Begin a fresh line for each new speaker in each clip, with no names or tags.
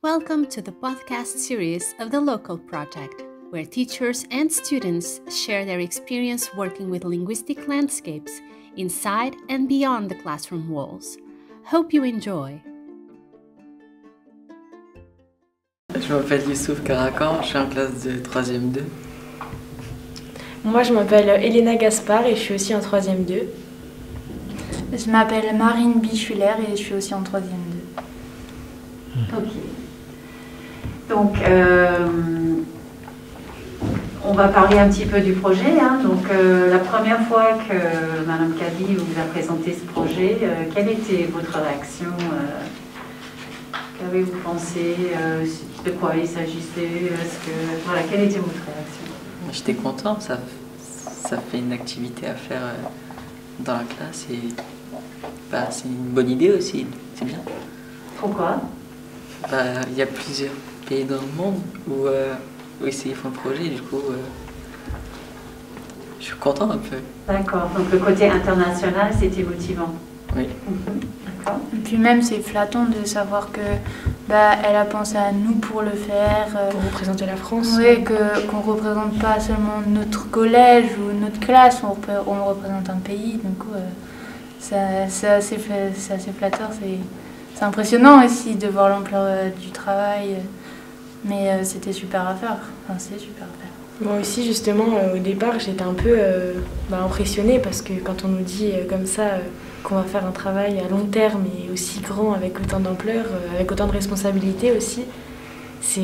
Welcome to the podcast series of the Local Project, where teachers and students share their experience working with linguistic landscapes inside and beyond the classroom walls. Hope you enjoy.
Je m'appelle Youssouf Karakan, je suis en classe de 3e 2.
Moi, je m'appelle Elena Gaspard et je suis aussi en 3e 2.
Je m'appelle Marine Bichuler et je suis aussi en 3e 2.
Ok. Donc, on va parler un petit peu du projet. Donc, la première fois que Madame Kadi vous a présenté ce projet, quelle était votre réaction Qu'avez-vous pensé de quoi il s'agissait quelle était votre réaction?
J'étais content, ça fait une activité à faire dans la classe et c'est une bonne idée aussi, c'est bien.
Pourquoi?
Il y a plusieurs pays dans le monde où ils font le projet, du coup je suis content un peu.
D'accord, donc le côté international c'était motivant.
Oui.
D'accord.
Et puis même c'est flattant de savoir que elle a pensé à nous pour le faire.
Pour représenter la France.
Oui, qu'on ne représente pas seulement notre collège ou notre classe, on représente un pays. Du coup, c'est assez flatteur. C'est impressionnant aussi de voir l'ampleur du travail. Mais c'était super à faire. Enfin, c'est super à faire.
Moi aussi, justement, au départ, j'étais un peu impressionnée parce que quand on nous dit comme ça qu'on va faire un travail à long terme et aussi grand, avec autant d'ampleur, avec autant de responsabilités aussi, c'est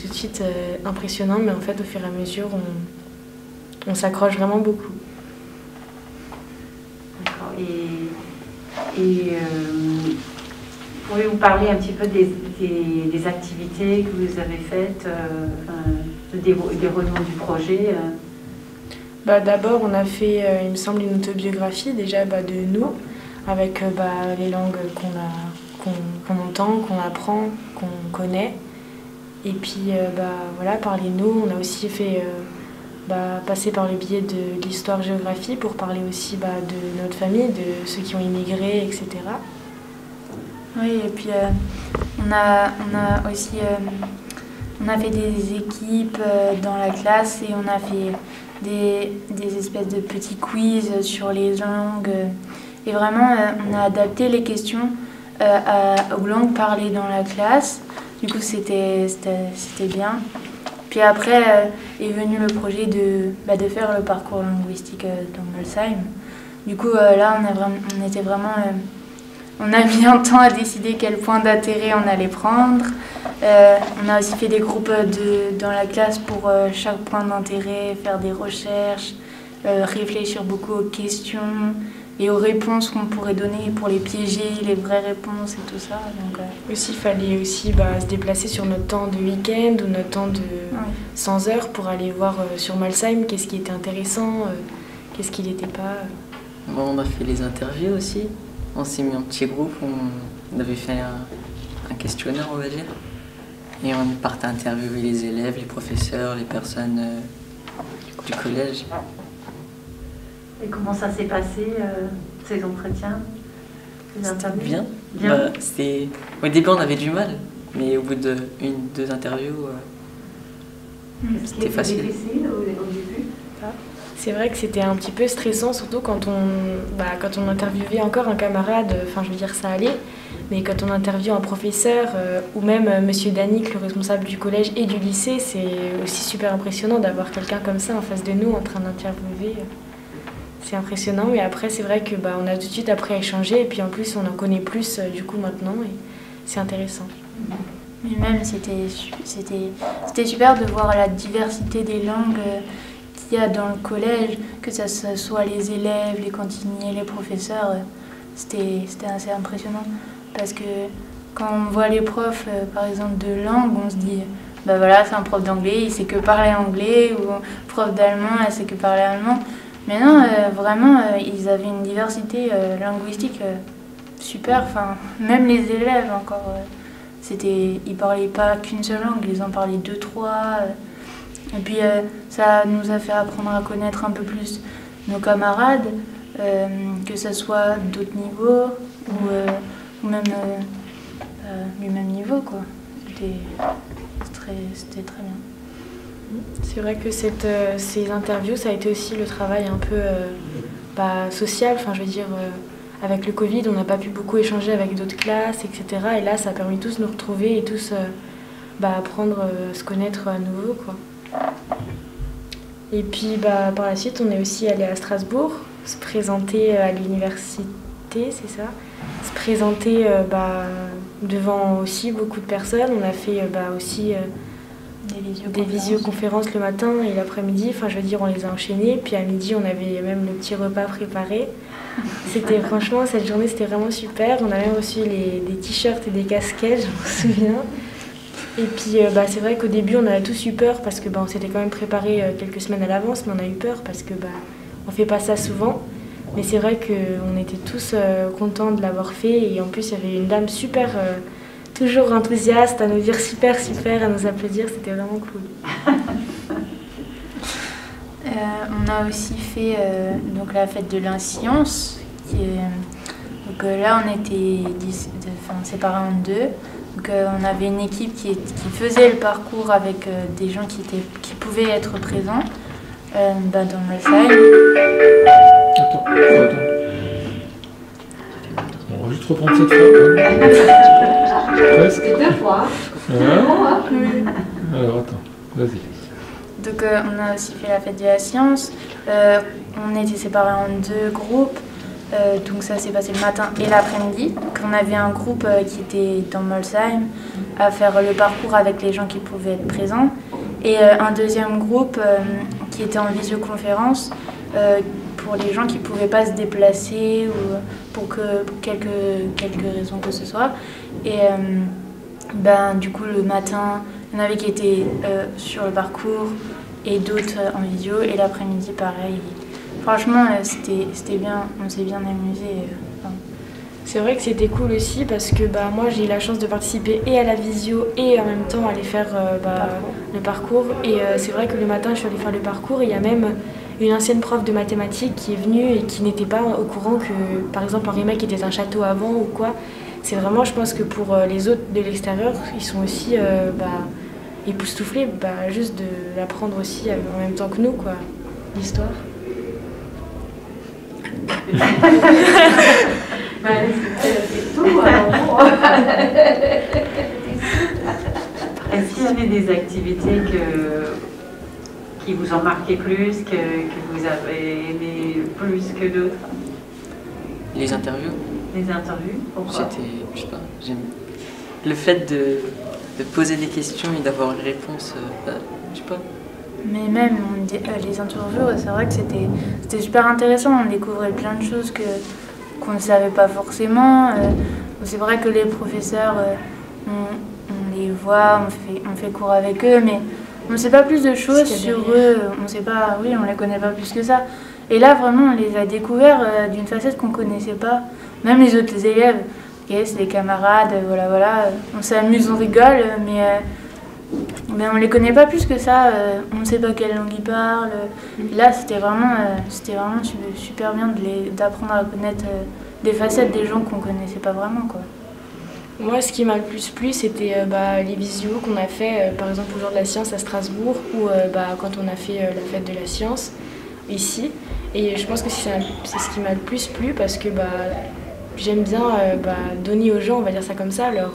tout de suite impressionnant. Mais en fait, au fur et à mesure, on s'accroche vraiment beaucoup.
D'accord. Et pouvez-vous parler un petit peu des activités que vous avez faites, des déroulements du projet
D'abord, on a fait, il me semble, une autobiographie déjà de nous, avec les langues qu'on entend, qu'on apprend, qu'on connaît. Et puis, parler de nous, on a aussi fait passer par le biais de l'histoire-géographie pour parler aussi de notre famille, de ceux qui ont immigré, etc.
Oui, et puis on a aussi on a fait des équipes dans la classe et on a fait des espèces de petits quiz sur les langues. Et vraiment, on a adapté les questions aux langues parlées dans la classe. Du coup, c'était bien. Puis après est venu le projet de faire le parcours linguistique dans Molsheim. Du coup, là, on a mis un temps à décider quel point d'intérêt on allait prendre. On a aussi fait des groupes dans la classe pour chaque point d'intérêt, faire des recherches, réfléchir beaucoup aux questions et aux réponses qu'on pourrait donner pour les piéger, les vraies réponses et tout ça. Donc,
Aussi, il fallait aussi se déplacer sur notre temps de week-end ou notre temps de 100 heures pour aller voir sur Molsheim qu'est-ce qui était intéressant, qu'est-ce qui n'était pas.
On a fait les interviews aussi. On s'est mis en petit groupe, on avait fait un questionnaire, on va dire. Et on partait interviewer les élèves, les professeurs, les personnes du collège.
Et comment ça s'est passé, ces entretiens, ces interviews?
Bien. Au début, on avait du mal, mais au bout de 1-2 interviews, c'était facile.
C'était difficile au début?
C'est vrai que c'était un petit peu stressant, surtout quand on interviewait encore un camarade, ça allait, mais quand on interviewe un professeur ou même Monsieur Danick, le responsable du collège et du lycée, c'est aussi super impressionnant d'avoir quelqu'un comme ça en face de nous en train d'interviewer. C'est impressionnant, mais après c'est vrai que on a tout de suite appris à échanger et puis en plus on en connaît plus du coup maintenant et c'est intéressant.
Mais même c'était super de voir la diversité des langues qu'il y a dans le collège, que ça soit les élèves, les cantiniers, les professeurs. C'était assez impressionnant parce que quand on voit les profs par exemple de langue, on se dit c'est un prof d'anglais, il sait que parler anglais, ou prof d'allemand, elle sait que parler allemand. Mais non, vraiment, ils avaient une diversité linguistique super. Même les élèves encore, ils parlaient pas qu'une seule langue, ils en parlaient 2, 3. Et puis ça nous a fait apprendre à connaître un peu plus nos camarades, que ce soit d'autres niveaux ou même du même niveau, quoi. c'était très bien.
C'est vrai que ces interviews, ça a été aussi le travail un peu social. Enfin, je veux dire, avec le Covid, on n'a pas pu beaucoup échanger avec d'autres classes, etc. Et là, ça a permis tous de nous retrouver et tous apprendre à se connaître à nouveau, quoi. Et puis, par la suite, on est aussi allé à Strasbourg, se présenter à l'université, c'est ça ? Se présenter devant aussi beaucoup de personnes. On a fait aussi des visioconférences le matin et l'après-midi. Enfin, je veux dire, on les a enchaînées. Puis à midi, on avait même le petit repas préparé. Franchement, cette journée, c'était vraiment super. On a même reçu des t-shirts et des casquettes, je m'en souviens. Et puis, c'est vrai qu'au début, on a tous eu peur parce que on s'était quand même préparé quelques semaines à l'avance, mais on a eu peur parce que on fait pas ça souvent. Mais c'est vrai qu'on était tous contents de l'avoir fait. Et en plus, il y avait une dame super, toujours enthousiaste, à nous dire super, super, à nous applaudir. C'était vraiment cool.
On a aussi fait donc la fête de la science. Donc là, on était séparés en deux. Donc on avait une équipe qui faisait le parcours avec des gens qui pouvaient être présents dans le salle.
Attends. On va juste reprendre cette fois. Presque.
Et 2 fois.
Voilà. Alors attends, vas-y.
Donc on a aussi fait la fête de la science. On était séparés en 2 groupes. Donc ça s'est passé le matin et l'après-midi. Donc on avait un groupe qui était dans Molsheim à faire le parcours avec les gens qui pouvaient être présents. Et un deuxième groupe qui était en visioconférence pour les gens qui ne pouvaient pas se déplacer ou pour quelques raisons que ce soit. Et du coup le matin, il y en avait qui étaient sur le parcours et d'autres en visio. Et l'après-midi pareil. Franchement, c'était bien, on s'est bien amusé.
C'est vrai que c'était cool aussi parce que moi j'ai eu la chance de participer et à la visio et en même temps aller faire le parcours. Et c'est vrai que le matin je suis allée faire le parcours et il y a même une ancienne prof de mathématiques qui est venue et qui n'était pas au courant que par exemple Henri Mec était un château avant ou quoi. C'est vraiment, je pense que pour les autres de l'extérieur, ils sont aussi époustouflés juste de l'apprendre aussi en même temps que nous, quoi, l'histoire.
C'est tout, alors. Est-ce qu'il y avait des activités qui vous ont marqué plus, que vous avez aimé plus que d'autres?
Les interviews.
Les interviews, pourquoi?
C'était, je sais pas, j'aime le fait de poser des questions et d'avoir une réponse, je sais pas.
Mais même les interviews, c'est vrai que c'était super intéressant. On découvrait plein de choses qu'on ne savait pas forcément. C'est vrai que les professeurs, on les voit, on fait cours avec eux, mais on ne sait pas plus de choses sur eux. On sait pas, on les connaît pas plus que ça. Et là, vraiment, on les a découverts d'une facette qu'on connaissait pas. Même les autres élèves, c'est des camarades, voilà. On s'amuse, on rigole, mais on les connaît pas plus que ça. On ne sait pas quelle langue ils parlent. Là, c'était vraiment super bien d'apprendre à connaître des facettes des gens qu'on connaissait pas vraiment, quoi.
Moi, ce qui m'a le plus plu, c'était les visios qu'on a fait, par exemple au jour de la science à Strasbourg, ou quand on a fait la fête de la science ici. Et je pense que c'est ce qui m'a le plus plu parce que j'aime bien donner aux gens, on va dire ça comme ça, leur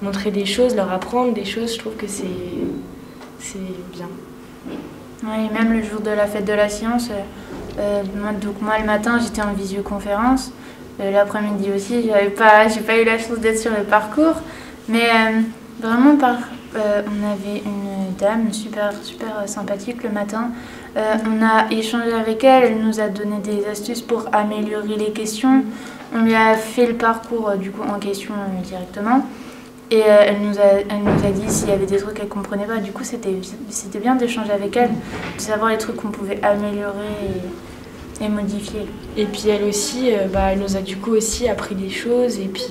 montrer des choses, leur apprendre des choses. Je trouve que c'est bien.
Oui, même le jour de la fête de la science, moi le matin j'étais en visioconférence, l'après-midi aussi, j'ai pas eu la chance d'être sur le parcours, mais vraiment on avait une dame super sympathique le matin. On a échangé avec elle, elle nous a donné des astuces pour améliorer les questions. On lui a fait le parcours du coup en question directement. Et elle nous a dit s'il y avait des trucs qu'elle ne comprenait pas. Du coup, c'était bien d'échanger avec elle, de savoir les trucs qu'on pouvait améliorer et modifier. Et puis elle aussi, elle nous a du coup aussi appris des choses. Et puis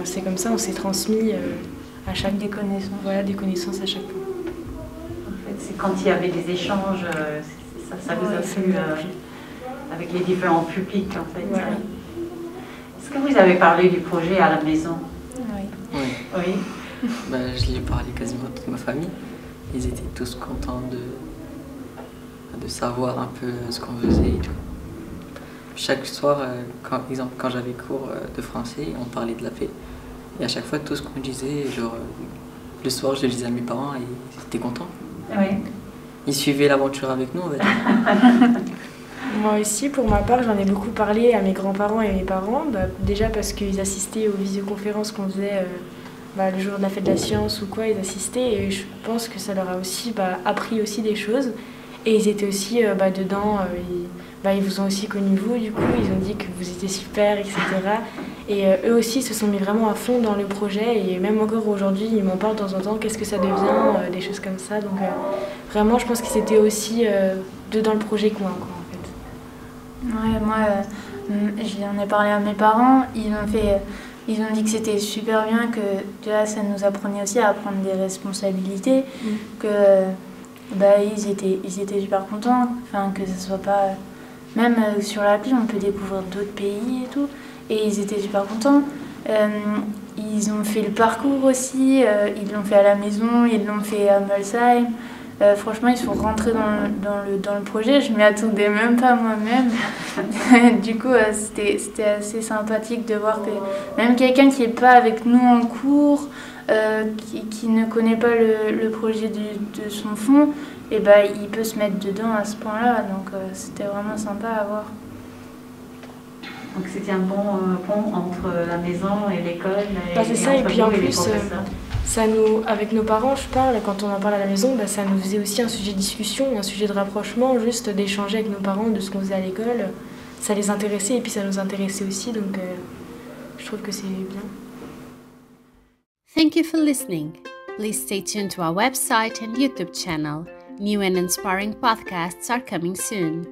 c'est comme ça, on s'est transmis à chaque des connaissances. Voilà, des connaissances à chaque fois.
En fait, c'est quand il y avait des échanges, ça vous a plu avec les différents publics, en fait.
Ouais.
Est-ce que vous avez parlé du projet à la maison?
Oui.
Oui.
Je lui ai parlé quasiment à toute ma famille. Ils étaient tous contents de savoir un peu ce qu'on faisait et tout. Chaque soir, quand j'avais cours de français, on parlait de la paix. Et à chaque fois, tout ce qu'on disait, le soir, je le disais à mes parents et ils étaient contents.
Oui.
Ils suivaient l'aventure avec nous, on va dire.
Moi aussi, pour ma part, j'en ai beaucoup parlé à mes grands-parents et mes parents. Déjà parce qu'ils assistaient aux visioconférences qu'on faisait le jour de la fête de la science ou quoi, ils assistaient. Et je pense que ça leur a aussi appris aussi des choses. Et ils étaient aussi dedans. Ils vous ont aussi connu vous, du coup, ils ont dit que vous étiez super, etc. Et eux aussi se sont mis vraiment à fond dans le projet. Et même encore aujourd'hui, ils m'en parlent de temps en temps, qu'est-ce que ça devient, des choses comme ça. Donc vraiment, je pense qu'ils étaient aussi dedans le projet quoi, en fait.
Ouais, moi, j'en ai parlé à mes parents. Ils ont dit que c'était super bien, que déjà, ça nous apprenait aussi à prendre des responsabilités, que ils étaient super contents, que ce soit pas... Même sur l'appli, on peut découvrir d'autres pays et tout. Et ils étaient super contents. Ils ont fait le parcours aussi. Ils l'ont fait à la maison, ils l'ont fait à Molsheim. Franchement, ils sont rentrés dans le projet. Je m'y attendais même pas moi-même. Du coup, c'était assez sympathique de voir que même quelqu'un qui n'est pas avec nous en cours, qui ne connaît pas le projet de son fond, il peut se mettre dedans à ce point-là. Donc c'était vraiment sympa à voir.
Donc c'était un bon pont entre la maison et l'école.
C'est ça, et puis en plus, ça avec nos parents, je parle, quand on en parle à la maison, ça nous faisait aussi un sujet de discussion, un sujet de rapprochement, juste d'échanger avec nos parents de ce qu'on faisait à l'école. Ça les intéressait et puis ça nous intéressait aussi, donc je trouve que c'est bien.
Thank you for listening. Please stay tuned to our website and YouTube channel. New and inspiring podcasts are coming soon.